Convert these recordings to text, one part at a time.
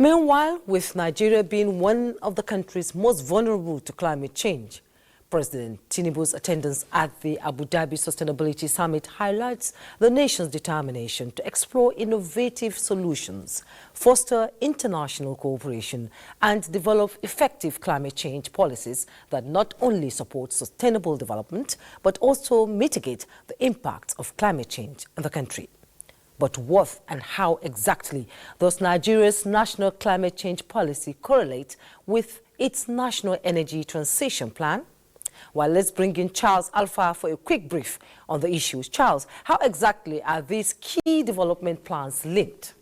Meanwhile, with Nigeria being one of the countries most vulnerable to climate change, President Tinubu's attendance at the Abu Dhabi Sustainability Summit highlights the nation's determination to explore innovative solutions, foster international cooperation, and develop effective climate change policies that not only support sustainable development, but also mitigate the impact of climate change in the country. But what and how exactly does Nigeria's national climate change policy correlate with its national energy transition plan? Well, let's bring in Charles Alpha for a quick brief on the issues. Charles, how exactly are these key development plans linked?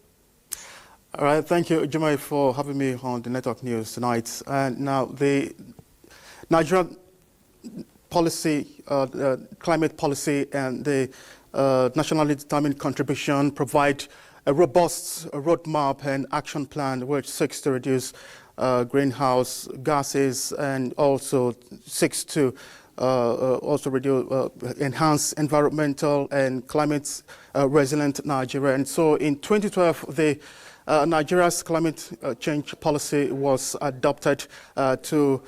All right, thank you, Jumai, for having me on the Network News tonight. And now the Nigerian policy, climate policy, and the nationally determined contribution provide a robust roadmap and action plan which seeks to reduce greenhouse gases and also seeks to enhance environmental and climate resilient Nigeria. And so in 2012, the Nigeria's climate change policy was adopted to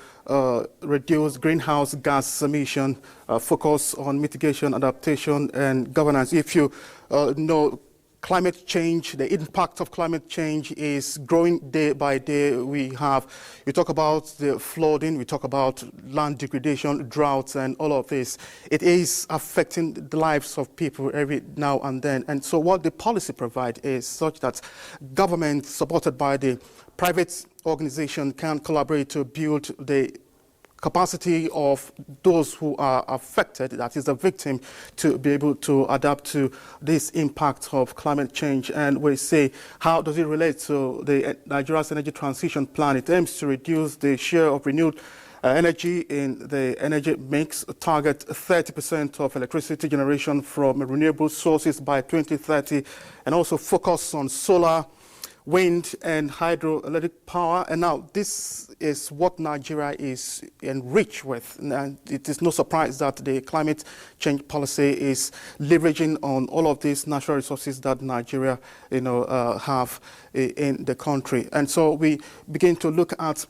reduce greenhouse gas emission, focus on mitigation, adaptation, and governance. If you know climate change, the impact of climate change is growing day by day. You talk about the flooding, we talk about land degradation, droughts, and all of this. It is affecting the lives of people every now and then. And so what the policy provides is such that government, supported by the private organization, can collaborate to build the capacity of those who are affected, that is the victim, to be able to adapt to this impact of climate change. And we say, how does it relate to the Nigeria's energy transition plan? It aims to reduce the share of renewed energy in the energy mix, target 30% of electricity generation from renewable sources by 2030, and also focus on solar, wind, and hydroelectric power. And now this is what Nigeria is enriched with. And it is no surprise that the climate change policy is leveraging on all of these natural resources that Nigeria, have in the country. And so we begin to look at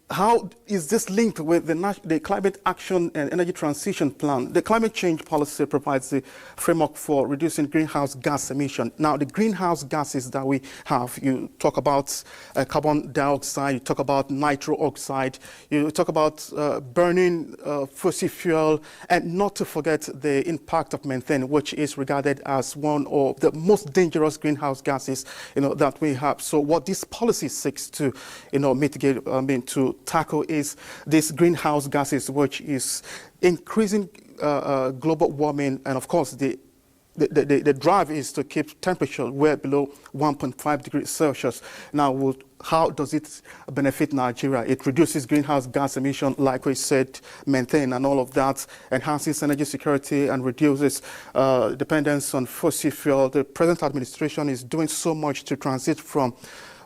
how is this linked with the Climate Action and Energy Transition Plan? The climate change policy provides the framework for reducing greenhouse gas emission. Now, the greenhouse gases that we have, you talk about carbon dioxide, you talk about nitro oxide, you talk about burning fossil fuel, and not to forget the impact of methane, which is regarded as one of the most dangerous greenhouse gases that we have. So what this policy seeks to mitigate, to tackle is these greenhouse gases, which is increasing global warming, and of course the drive is to keep temperature well below 1.5 degrees Celsius. Now, how does it benefit Nigeria? It reduces greenhouse gas emission, like we said, methane and all of that, enhances energy security and reduces dependence on fossil fuel. The present administration is doing so much to transit from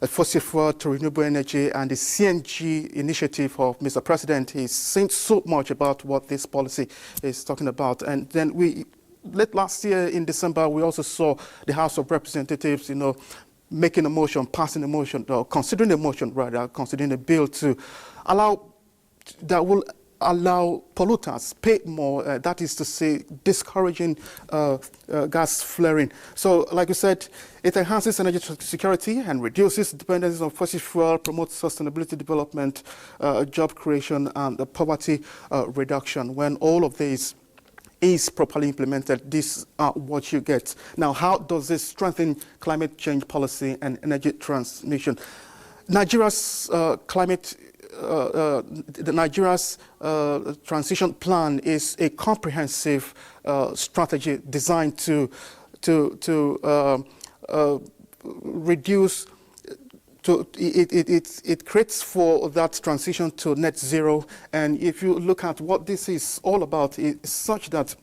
fossil fuel to renewable energy, and the CNG initiative of Mr. President is saying so much about what this policy is talking about. And then late last year in December, we also saw the House of Representatives, making a motion, passing a motion, or considering a motion rather, considering a bill to that will allow polluters pay more, that is to say, discouraging gas flaring. So, like you said, it enhances energy security and reduces dependence on fossil fuel, promotes sustainability development, job creation, and poverty reduction. When all of these is properly implemented, this are what you get. Now, how does this strengthen climate change policy and energy transmission? Nigeria's Nigeria's transition plan is a comprehensive strategy designed to reduce. It creates for that transition to net zero. And if you look at what this is all about, it's such that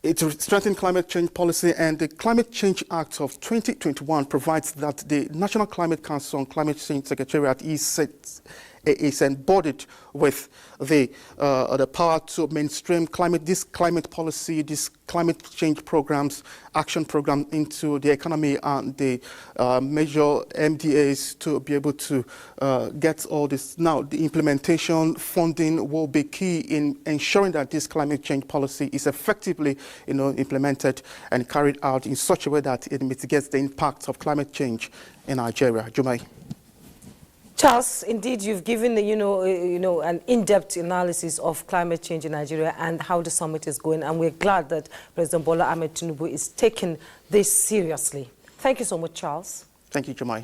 it strengthens climate change policy, and the Climate Change Act of 2021 provides that the National Climate Council and Climate Change Secretariat is is embodied with the power to mainstream this climate policy, this climate change programs, action program into the economy and the major MDAs to be able to get all this. Now, the implementation funding will be key in ensuring that this climate change policy is effectively, implemented and carried out in such a way that it mitigates the impact of climate change in Nigeria. Jumai. Charles, indeed, you've given an in-depth analysis of climate change in Nigeria and how the summit is going, and we're glad that President Bola Ahmed Tinubu is taking this seriously. Thank you so much, Charles. Thank you, Jumai.